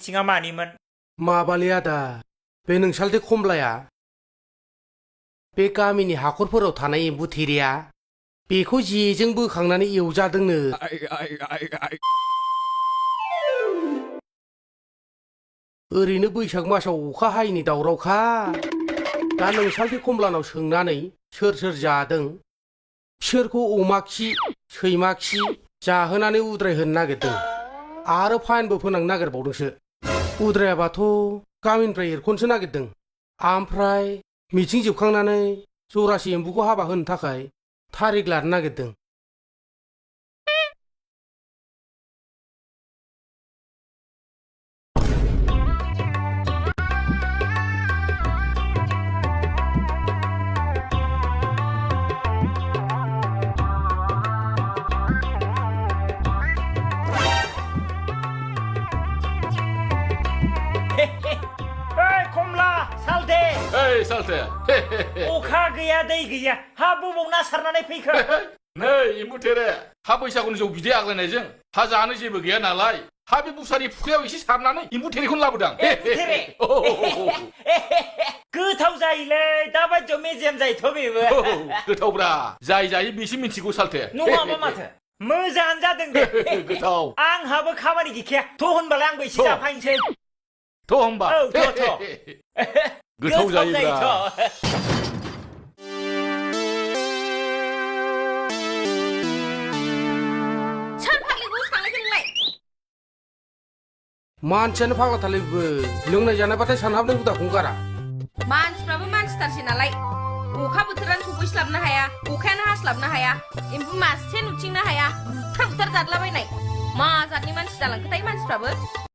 मिथिङा मानिमोन? माबालै आदा बे नोंसालथे खमलाया बे गामिनि हाखरफोराव थानाय एम्बु थेरेया बेखौ जेजों बोखांनानै एवजादोंनो। ओरैनो बैसाग मासाव अखा हायैनि दावरावखा। दा नोंसालथे खमलानाव सोंनानै सोर सोर जादों बिसोरखौ अमा खि सैमा खि जाहोनानै उद्रायहोनो नागिरदों आरो फाइनबो फोनांनो नागिरबावदोंसो। उद्रायाबाथ' गामिनिफ्राय एरख'नोसो नागिरदों। आमफ्राय मिथिं जोबखांनानै जरासे एम्बुखौ हाबा होनो थाखाय थारिख लानो नागिरदों। कमला सालथे ओइ सालथे अखा गैया दै गैया हा बबाव ना सारनानै फैखो? नै एम्बु थेरे हा बैसागुनि जौ बिदै आग्लायनायजों हा जानो जेबो गैया नालाय हा बे बुसारि फुख्रियाव एसे सारनानै एम्बु थेरेखौनो लाबोदां। गोथाव जायोलै दाबायदियाव मेजेम जायोथ' बेबो। गोथावब्रा जाय जायो बेसो मिथिगौ सालथे। नङाबा माथो मोजाङानो जादों दे। गोथाव आंहाबो खामानि गैखाया थ' होनबालाय आंबो एसे जाफायनोसै। थ' होमबा औ थ' गोथाव जायोब्रा। मानसियानो फाग्ला थालायबो लोंनाय जानायबाथाय सानहाबनाय हुदाखौनो गारा। मानसिफ्राबो मानसिथारसै नालाय अखा बोथोरानो सफैस्लाबनो हाया अखायानो हास्लाबनो हाया एम्बु मासे नुथिंनो हाया बुथार बुथार जादलाबायनाय मा जातनि मानसि जालांखोथाय मानसिफ्राबो।